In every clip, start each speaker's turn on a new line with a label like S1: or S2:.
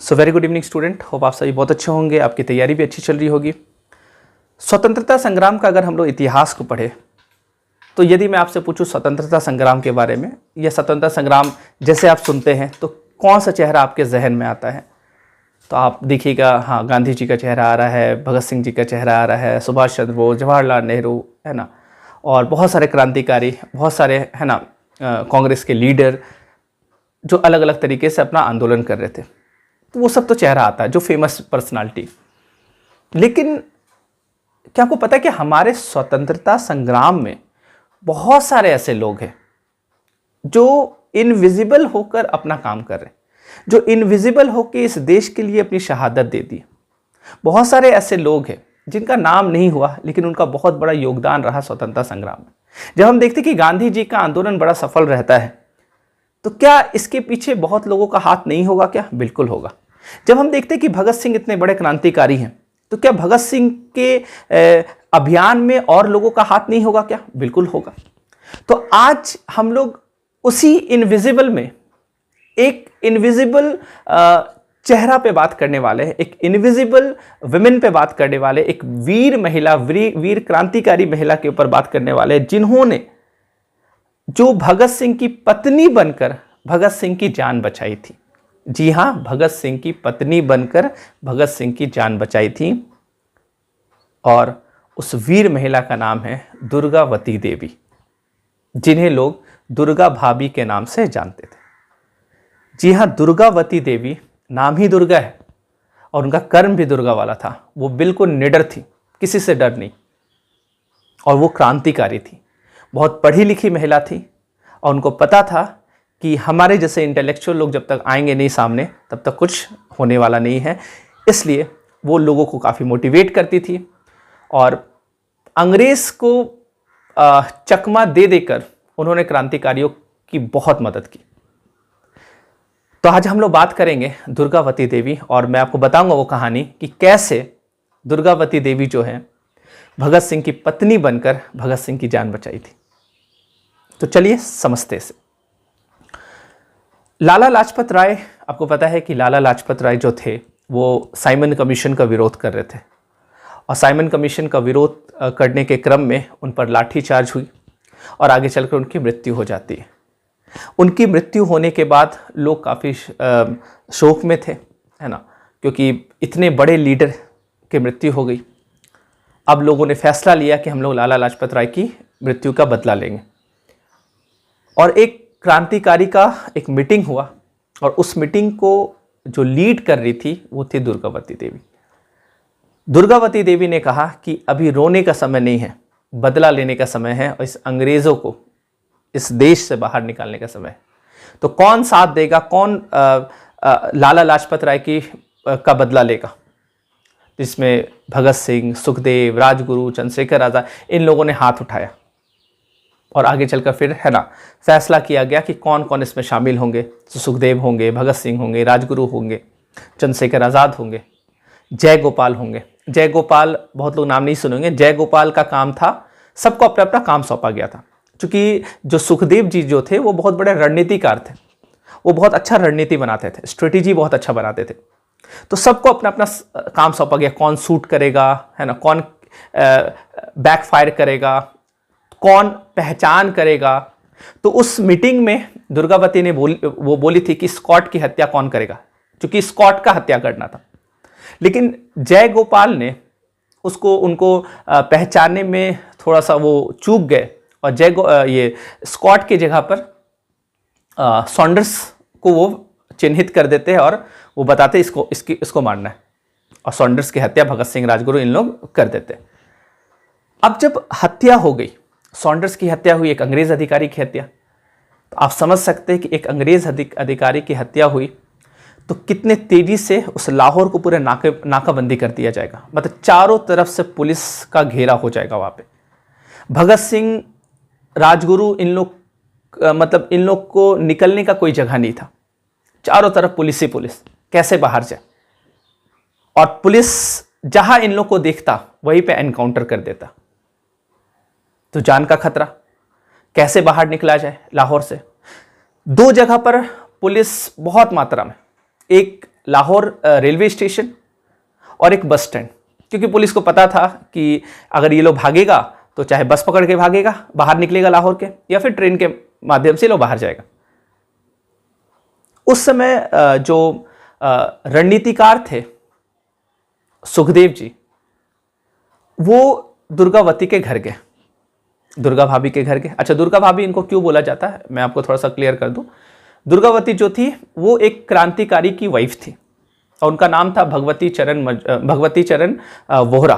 S1: So very good evening student, hope आप सभी बहुत अच्छे होंगे, आपकी तैयारी भी अच्छी चल रही होगी। स्वतंत्रता संग्राम का अगर हम लोग इतिहास को पढ़े तो यदि मैं आपसे पूछूं स्वतंत्रता संग्राम के बारे में या स्वतंत्रता संग्राम जैसे आप सुनते हैं तो कौन सा चेहरा आपके जहन में आता है? तो आप देखिएगा, हाँ, गांधी जी का चेहरा आ रहा है, भगत सिंह जी का चेहरा आ रहा है, सुभाष चंद्र बोस, जवाहरलाल नेहरू, है ना, और बहुत सारे क्रांतिकारी, बहुत सारे, है ना, कांग्रेस के लीडर जो अलग अलग तरीके से अपना आंदोलन कर रहे थे। तो वो सब तो चेहरा आता है, जो फेमस पर्सनालिटी। लेकिन क्या आपको पता है कि हमारे स्वतंत्रता संग्राम में बहुत सारे ऐसे लोग हैं जो इनविजिबल होकर अपना काम कर रहे हैं, जो इनविजिबल होकर इस देश के लिए अपनी शहादत दे दी। बहुत सारे ऐसे लोग हैं जिनका नाम नहीं हुआ लेकिन उनका बहुत बड़ा योगदान रहा स्वतंत्रता संग्राम में। जब हम देखते कि गांधी जी का आंदोलन बड़ा सफल रहता है तो क्या इसके पीछे बहुत लोगों का हाथ नहीं होगा? क्या बिल्कुल होगा। जब हम देखते कि भगत सिंह इतने बड़े क्रांतिकारी हैं तो क्या भगत सिंह के अभियान में और लोगों का हाथ नहीं होगा? क्या बिल्कुल होगा। तो आज हम लोग उसी इनविजिबल में एक इनविजिबल चेहरा पे बात करने वाले हैं, एक इनविजिबल वुमेन पे बात करने वाले, एक वीर महिला, वीर क्रांतिकारी महिला के ऊपर बात करने वाले, जिन्होंने जो भगत सिंह की पत्नी बनकर भगत सिंह की जान बचाई थी। जी हां, भगत सिंह की पत्नी बनकर भगत सिंह की जान बचाई थी। और उस वीर महिला का नाम है दुर्गावती देवी, जिन्हें लोग दुर्गा भाभी के नाम से जानते थे। जी हां, दुर्गावती देवी नाम ही दुर्गा है और उनका कर्म भी दुर्गा वाला था। वो बिल्कुल निडर थी, किसी से डर नहीं, और वो क्रांतिकारी थी, बहुत पढ़ी लिखी महिला थी। और उनको पता था कि हमारे जैसे इंटेलेक्चुअल लोग जब तक आएंगे नहीं सामने तब तक कुछ होने वाला नहीं है। इसलिए वो लोगों को काफ़ी मोटिवेट करती थी और अंग्रेज़ को चकमा दे देकर उन्होंने क्रांतिकारियों की बहुत मदद की। तो आज हम लोग बात करेंगे दुर्गावती देवी, और मैं आपको बताऊंगा वो कहानी कि कैसे दुर्गावती देवी जो है भगत सिंह की पत्नी बनकर भगत सिंह की जान बचाई थी। तो चलिए समझते से। लाला लाजपत राय, आपको पता है कि लाला लाजपत राय जो थे वो साइमन कमीशन का विरोध कर रहे थे, और साइमन कमीशन का विरोध करने के क्रम में उन पर लाठीचार्ज हुई और आगे चलकर उनकी मृत्यु हो जाती है। उनकी मृत्यु होने के बाद लोग काफ़ी शोक में थे, है ना, क्योंकि इतने बड़े लीडर की मृत्यु हो गई। अब लोगों ने फैसला लिया कि हम लोग लाला लाजपत राय की मृत्यु का बदला लेंगे, और एक क्रांतिकारी का एक मीटिंग हुआ, और उस मीटिंग को जो लीड कर रही थी वो थी दुर्गावती देवी। दुर्गावती देवी ने कहा कि अभी रोने का समय नहीं है, बदला लेने का समय है, और इस अंग्रेज़ों को इस देश से बाहर निकालने का समय है। तो कौन साथ देगा, कौन लाला लाजपत राय की का बदला लेगा? जिसमें भगत सिंह, सुखदेव, राजगुरु, चंद्रशेखर आजाद, इन लोगों ने हाथ उठाया, और आगे चलकर फिर, है ना, फैसला किया गया कि कौन कौन इसमें शामिल होंगे। तो सुखदेव होंगे, भगत सिंह होंगे, राजगुरु होंगे, चंद्रशेखर आज़ाद होंगे, जय गोपाल होंगे। जय गोपाल, बहुत लोग नाम नहीं सुनेंगे। जय गोपाल का काम था, सबको अपना अपना काम सौंपा गया था, क्योंकि जो सुखदेव जी जो थे वो बहुत बड़े रणनीतिकार थे, वो बहुत अच्छा रणनीति बनाते थे, स्ट्रेटेजी बहुत अच्छा बनाते थे। तो सबको अपना अपना काम सौंपा गया, कौन सूट करेगा, है ना, कौन बैकफायर करेगा, कौन पहचान करेगा। तो उस मीटिंग में दुर्गावती ने बोली थी कि स्कॉट की हत्या कौन करेगा, क्योंकि स्कॉट का हत्या करना था। लेकिन जय गोपाल ने उनको पहचानने में थोड़ा सा वो चूक गए, और ये स्कॉट की जगह पर सॉन्डर्स को वो चिन्हित कर देते हैं, और वो बताते इसको मारना है, और सॉन्डर्स की हत्या भगत सिंह, राजगुरु, इन लोग कर देते हैं। अब जब हत्या हो गई, सॉन्डर्स की हत्या हुई, एक अंग्रेज अधिकारी की हत्या, तो आप समझ सकते हैं कि एक अंग्रेज अधिकारी की हत्या हुई तो कितने तेजी से उस लाहौर को पूरे नाकाबंदी कर दिया जाएगा। मतलब चारों तरफ से पुलिस का घेरा हो जाएगा वहां पे। भगत सिंह, राजगुरु, इन लोग को निकलने का कोई जगह नहीं था, चारों तरफ पुलिस ही पुलिस, कैसे बाहर जाए। और पुलिस जहां इन लोग को देखता वहीं पे एनकाउंटर कर देता। तो जान का खतरा, कैसे बाहर निकला जाए लाहौर से। दो जगह पर पुलिस बहुत मात्रा में, एक लाहौर रेलवे स्टेशन और एक बस स्टैंड, क्योंकि पुलिस को पता था कि अगर ये लोग भागेगा तो चाहे बस पकड़ के भागेगा, बाहर निकलेगा लाहौर के, या फिर ट्रेन के माध्यम से लोग बाहर जाएगा। उस समय जो रणनीतिकार थे सुखदेव जी, वो दुर्गावती के घर गए, दुर्गा भाभी के घर गए। अच्छा, दुर्गा भाभी इनको क्यों बोला जाता है, मैं आपको थोड़ा सा क्लियर कर दूं। दुर्गावती जो थी वो एक क्रांतिकारी की वाइफ थी और उनका नाम था भगवती चरण वोहरा।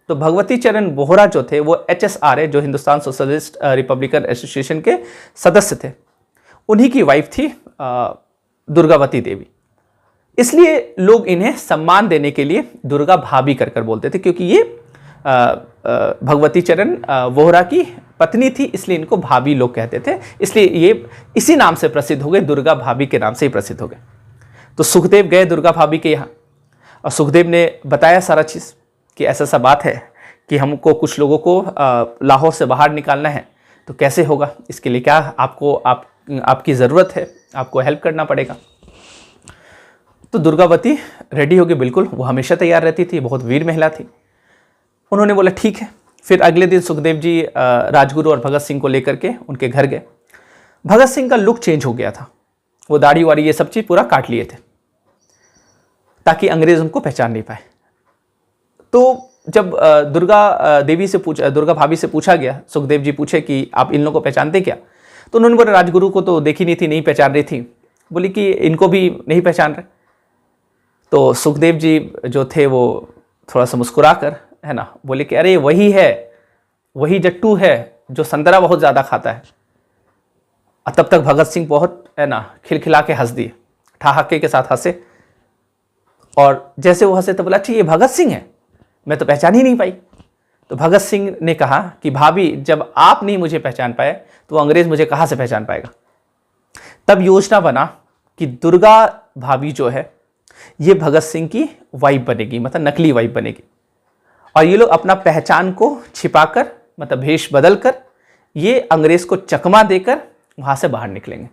S1: तो भगवती चरण वोहरा जो थे वो HSRA, जो हिंदुस्तान सोशलिस्ट रिपब्लिकन एसोसिएशन के सदस्य थे, उन्हीं की वाइफ थी दुर्गावती देवी। इसलिए लोग इन्हें सम्मान देने के लिए दुर्गा भाभी कर बोलते थे, क्योंकि ये भगवती चरण वोहरा की पत्नी थी, इसलिए इनको भाभी लोग कहते थे। इसलिए ये इसी नाम से प्रसिद्ध हो गए, दुर्गा भाभी के नाम से ही प्रसिद्ध हो गए। तो सुखदेव गए दुर्गा भाभी के यहाँ और सुखदेव ने बताया सारा चीज़ कि ऐसा सा बात है कि हमको कुछ लोगों को लाहौर से बाहर निकालना है, तो कैसे होगा, इसके लिए क्या आपकी ज़रूरत है, आपको हेल्प करना पड़ेगा। तो दुर्गावती रेडी होगी, बिल्कुल, वो हमेशा तैयार रहती थी, बहुत वीर महिला थी। उन्होंने बोला ठीक है। फिर अगले दिन सुखदेव जी राजगुरु और भगत सिंह को लेकर के उनके घर गए। भगत सिंह का लुक चेंज हो गया था, वो दाढ़ी वाड़ी ये सब चीज़ पूरा काट लिए थे ताकि अंग्रेज उनको पहचान नहीं पाए। तो जब दुर्गा भाभी से पूछा गया, सुखदेव जी पूछे कि आप इन लोगों को पहचानते क्या, तो उन्होंने बोला राजगुरु को तो देखी नहीं थी, नहीं पहचान रही थी। बोली कि इनको भी नहीं पहचान रहे। तो सुखदेव जी जो थे वो थोड़ा सा मुस्कुरा कर, है ना, बोले कि अरे वही है, वही जट्टू है जो संतरा बहुत ज़्यादा खाता है। और तब तक भगत सिंह बहुत, है ना, खिलखिला के हंस दिए, ठहाके के साथ हंसे। और जैसे वो हंसे तो बोला अच्छा ये भगत सिंह है, मैं तो पहचान ही नहीं पाई। तो भगत सिंह ने कहा कि भाभी, जब आप नहीं मुझे पहचान पाए तो अंग्रेज मुझे कहाँ से पहचान पाएगा। तब योजना बना कि दुर्गा भाभी जो है ये भगत सिंह की वाइफ बनेगी, मतलब नकली वाइफ बनेगी, और ये लोग अपना पहचान को छिपाकर, मतलब भेष बदल कर, ये अंग्रेज को चकमा देकर वहां से बाहर निकलेंगे।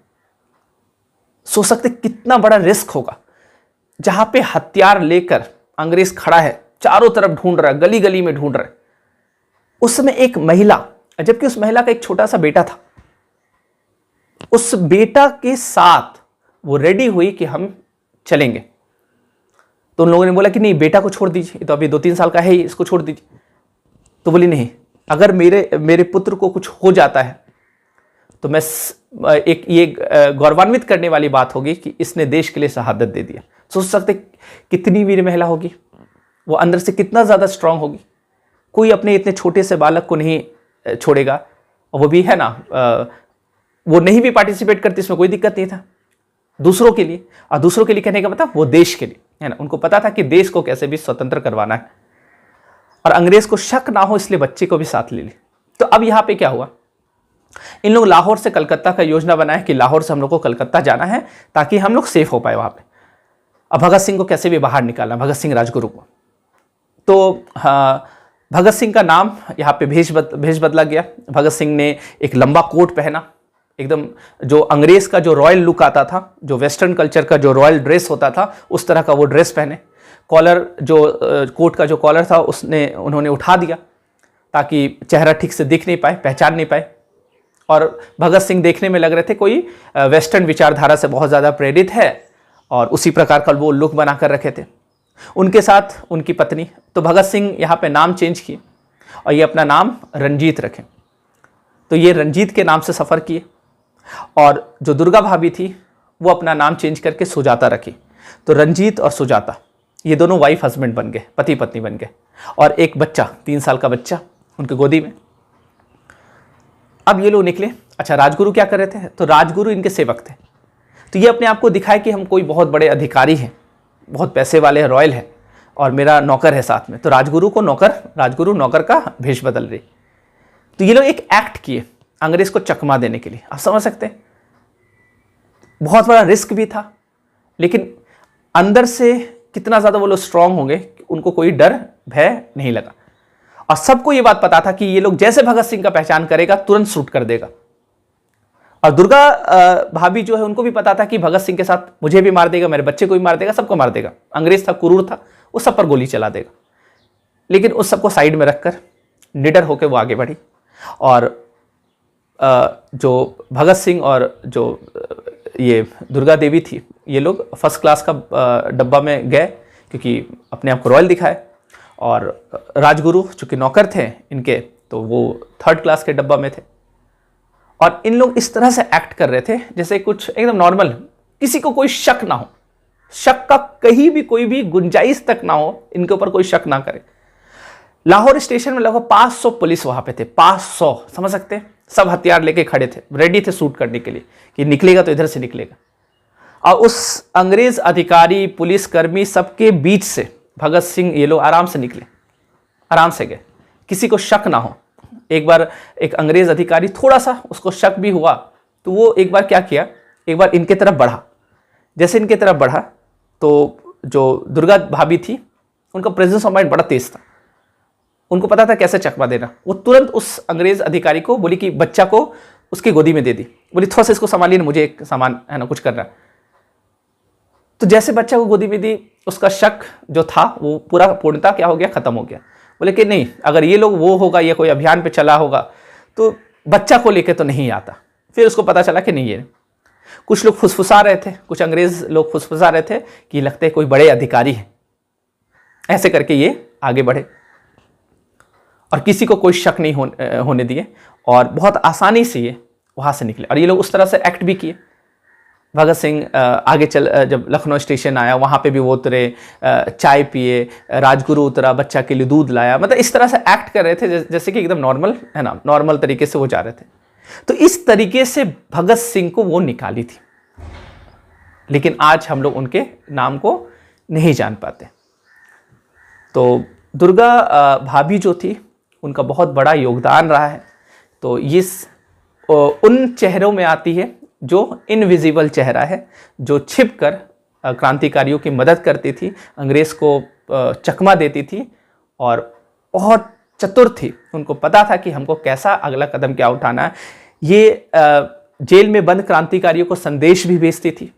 S1: सोच सकते कितना बड़ा रिस्क होगा, जहां पे हथियार लेकर अंग्रेज खड़ा है, चारों तरफ ढूंढ रहा है, गली गली में ढूंढ रहा है। उस समय एक महिला, जबकि उस महिला का एक छोटा सा बेटा था, उस बेटा के साथ वो रेडी हुई कि हम चलेंगे। तो उन लोगों ने बोला कि नहीं, बेटा को छोड़ दीजिए, ये तो अभी 2-3 साल का है ही, इसको छोड़ दीजिए। तो बोली नहीं, अगर मेरे पुत्र को कुछ हो जाता है तो मैं एक ये गौरवान्वित करने वाली बात होगी कि इसने देश के लिए शहादत दे दिया। सोच सकते कितनी वीर महिला होगी, वो अंदर से कितना ज़्यादा स्ट्रांग होगी। कोई अपने इतने छोटे से बालक को नहीं छोड़ेगा, और वो भी, है ना, वो नहीं भी पार्टिसिपेट करती, इसमें कोई दिक्कत नहीं था, दूसरों के लिए। और दूसरों के लिए कहने का मतलब वो देश के लिए, है ना। उनको पता था कि देश को कैसे भी स्वतंत्र करवाना है, और अंग्रेज को शक ना हो इसलिए बच्चे को भी साथ ले ली। तो अब यहाँ पे क्या हुआ, इन लोग लाहौर से कलकत्ता का योजना बनाया कि लाहौर से हम लोग को कलकत्ता जाना है ताकि हम लोग सेफ हो पाए वहाँ पे। अब भगत सिंह को कैसे भी बाहर निकालना, भगत सिंह राजगुरु को। तो भगत सिंह का नाम यहाँ पे भेष बदला गया। भगत सिंह ने एक लंबा कोट पहना, एकदम जो अंग्रेज का जो रॉयल लुक आता था, जो वेस्टर्न कल्चर का जो रॉयल ड्रेस होता था, उस तरह का वो ड्रेस पहने। कॉलर, जो कोट का जो कॉलर था उन्होंने उठा दिया ताकि चेहरा ठीक से दिख नहीं पाए, पहचान नहीं पाए। और भगत सिंह देखने में लग रहे थे कोई वेस्टर्न विचारधारा से बहुत ज़्यादा प्रेरित है, और उसी प्रकार का वो लुक बना कर रखे थे। उनके साथ उनकी पत्नी। तो भगत सिंह यहाँ पे नाम चेंज किए और ये अपना नाम रंजीत रखे। तो ये रंजीत के नाम से सफ़र किए, और जो दुर्गा भाभी थी वो अपना नाम चेंज करके सुजाता रखी। तो रंजीत और सुजाता ये दोनों वाइफ हस्बैंड बन गए, पति पत्नी बन गए, और एक बच्चा, 3 साल का बच्चा उनकी गोदी में। अब ये लोग निकले। अच्छा, राजगुरु क्या कर रहे थे, तो राजगुरु इनके सेवक थे। तो ये अपने आप को दिखाए कि हम कोई बहुत बड़े अधिकारी हैं, बहुत पैसे वाले हैं, रॉयल है, और मेरा नौकर है साथ में। तो राजगुरु नौकर का भेष बदल रही। तो ये लोग एक एक्ट किए अंग्रेज को चकमा देने के लिए। आप समझ सकते हैं, बहुत बड़ा रिस्क भी था, लेकिन अंदर से कितना ज़्यादा वो लोग स्ट्रांग होंगे कि उनको कोई डर भय नहीं लगा। और सबको ये बात पता था कि ये लोग जैसे भगत सिंह का पहचान करेगा तुरंत शूट कर देगा। और दुर्गा भाभी जो है उनको भी पता था कि भगत सिंह के साथ मुझे भी मार देगा, मेरे बच्चे को भी मार देगा, सबको मार देगा। अंग्रेज था, क्रूर था, वो सब पर गोली चला देगा। लेकिन उस सबको साइड में रखकर निडर होकर वो आगे बढ़ी। और जो भगत सिंह और जो ये दुर्गा देवी थी, ये लोग फर्स्ट क्लास का डब्बा में गए क्योंकि अपने आप को रॉयल दिखाए। और राजगुरु चूँकि नौकर थे इनके, तो वो थर्ड क्लास के डब्बा में थे। और इन लोग इस तरह से एक्ट कर रहे थे जैसे कुछ एकदम नॉर्मल, किसी को कोई शक ना हो, शक का कहीं भी कोई भी गुंजाइश तक ना हो, इनके ऊपर कोई शक ना करे। लाहौर स्टेशन में लगभग 500 पुलिस वहां पे थे, 500, समझ सकते हैं? सब हथियार लेके खड़े थे, रेडी थे शूट करने के लिए कि निकलेगा तो इधर से निकलेगा। और उस अंग्रेज अधिकारी, पुलिसकर्मी सबके बीच से भगत सिंह ये लोग आराम से निकले, आराम से गए, किसी को शक ना हो। एक बार एक अंग्रेज अधिकारी थोड़ा सा उसको शक भी हुआ, तो वो एक बार क्या किया, एक बार इनके तरफ बढ़ा। जैसे इनके तरफ बढ़ा तो जो दुर्गा भाभी थी, उनका प्रेजेंस ऑफ माइंड बड़ा तेज था, उनको पता था कैसे चकमा देना। वो तुरंत उस अंग्रेज अधिकारी को बोली कि बच्चा को उसकी गोदी में दे दी, बोली थोड़ा सा इसको संभालिए ना, मुझे एक सामान है ना, कुछ करना। तो जैसे बच्चा को गोदी में दी, उसका शक जो था वो पूरा पूर्णतः क्या हो गया, खत्म हो गया। बोले कि नहीं, अगर ये लोग वो होगा, ये कोई अभियान पे चला होगा तो बच्चा को लेके तो नहीं आता। फिर उसको पता चला कि नहीं, ये कुछ लोग फुसफुसा रहे थे, कुछ अंग्रेज लोग फुसफुसा रहे थे कि लगते हैं कोई बड़े अधिकारी हैं। ऐसे करके ये आगे बढ़े और किसी को कोई शक नहीं होने दिए, और बहुत आसानी से ये वहाँ से निकले। और ये लोग उस तरह से एक्ट भी किए। भगत सिंह आगे जब लखनऊ स्टेशन आया, वहाँ पे भी वो उतरे, चाय पिए, राजगुरु उतरा, बच्चा के लिए दूध लाया, मतलब इस तरह से एक्ट कर रहे थे जैसे कि एकदम नॉर्मल है ना, नॉर्मल तरीके से वो जा रहे थे। तो इस तरीके से भगत सिंह को वो निकाली थी। लेकिन आज हम लोग उनके नाम को नहीं जान पाते। तो दुर्गा भाभी जो थी, उनका बहुत बड़ा योगदान रहा है। तो इस उन चेहरों में आती है जो इनविजिबल चेहरा है, जो छिपकर क्रांतिकारियों की मदद करती थी, अंग्रेज को चकमा देती थी, और बहुत चतुर थी। उनको पता था कि हमको कैसा अगला कदम क्या उठाना है। ये जेल में बंद क्रांतिकारियों को संदेश भी भेजती थी।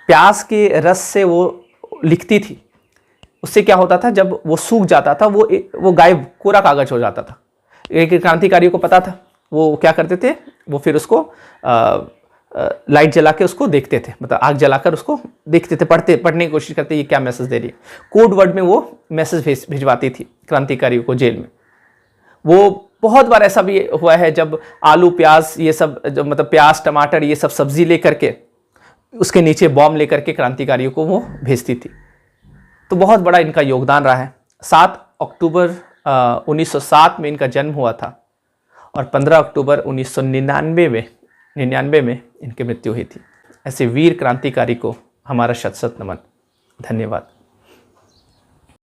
S1: प्याज के रस से वो लिखती थी। उससे क्या होता था, जब वो सूख जाता था वो गायब, कोरा कागज हो जाता था। एक क्रांतिकारियों को पता था, वो क्या करते थे, वो फिर उसको लाइट जला के उसको देखते थे, मतलब आग जलाकर उसको देखते थे, पढ़ने की कोशिश करते ये क्या मैसेज दे रही है। कोड वर्ड में वो मैसेज भिजवाती थी क्रांतिकारियों को जेल में। वो बहुत बार ऐसा भी हुआ है जब आलू प्याज ये सब, मतलब प्याज टमाटर ये सब सब्जी लेकर के उसके नीचे बॉम्ब लेकर के क्रांतिकारियों को वो भेजती थी। तो बहुत बड़ा इनका योगदान रहा है। 7 अक्टूबर 1907 में इनका जन्म हुआ था, और 15 अक्टूबर 1999 में इनकी मृत्यु हुई थी। ऐसे वीर क्रांतिकारी को हमारा शत शत नमन। धन्यवाद।